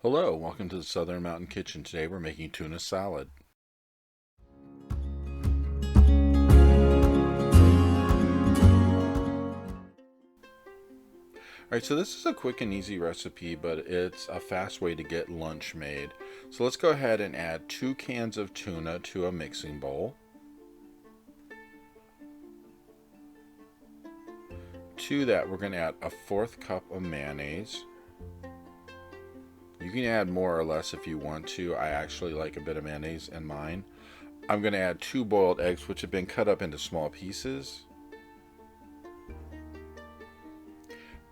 Hello, welcome to the Southern Mountain Kitchen. Today we're making tuna salad. Alright, so this is a quick and easy recipe, but it's a fast way to get lunch made. So let's go ahead and add 2 cans of tuna to a mixing bowl. To that, we're going to add a 1/4 cup of mayonnaise. You can add more or less if you want to. I actually like a bit of mayonnaise in mine. I'm going to add 2 boiled eggs, which have been cut up into small pieces.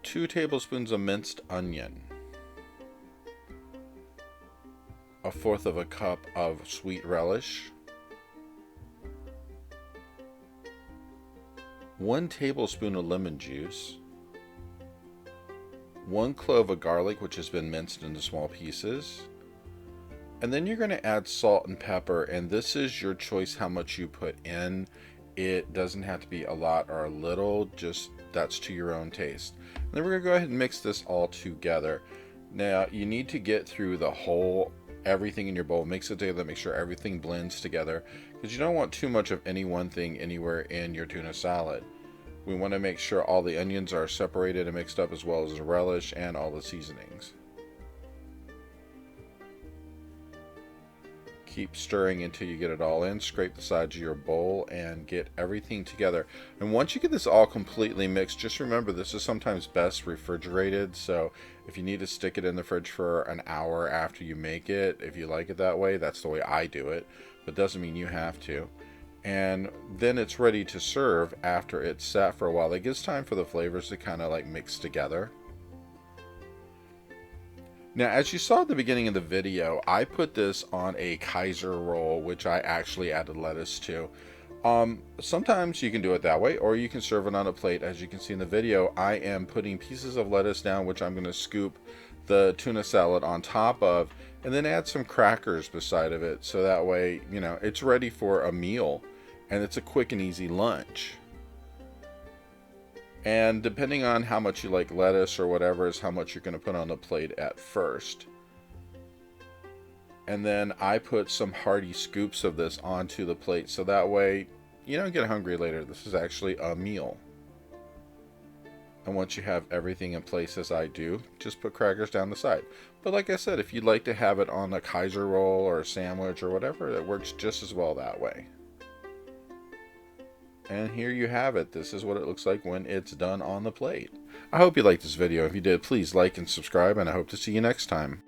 2 tablespoons of minced onion. 1/4 cup of sweet relish. 1 tablespoon of lemon juice. 1 clove of garlic, which has been minced into small pieces. And then you're going to add salt and pepper, and this is your choice how much you put in. It doesn't have to be a lot or a little, just that's to your own taste. And then we're going to go ahead and mix this all together. Now you need to get through everything in your bowl, mix it together, make sure everything blends together, because you don't want too much of any one thing anywhere in your tuna salad. We want to make sure all the onions are separated and mixed up, as well as the relish and all the seasonings. Keep stirring until you get it all in. Scrape the sides of your bowl and get everything together. And once you get this all completely mixed, just remember this is sometimes best refrigerated. So if you need to stick it in the fridge for an hour after you make it, if you like it that way, that's the way I do it. But it doesn't mean you have to. And then it's ready to serve after it's sat for a while. It gives time for the flavors to kind of like mix together. Now, as you saw at the beginning of the video, I put this on a Kaiser roll, which I actually added lettuce to. Sometimes you can do it that way, or you can serve it on a plate. As you can see in the video, I am putting pieces of lettuce down, which I'm going to scoop the tuna salad on top of, and then add some crackers beside of it. So that way, you know, it's ready for a meal, and it's a quick and easy lunch. And depending on how much you like lettuce or whatever is how much you're going to put on the plate at first. And then I put some hearty scoops of this onto the plate, so that way you don't get hungry later. This is actually a meal. And once you have everything in place as I do, just put crackers down the side. But like I said, if you'd like to have it on a Kaiser roll or a sandwich or whatever, it works just as well that way. And here you have it. This is what it looks like when it's done on the plate. I hope you liked this video. If you did, please like and subscribe, and I hope to see you next time.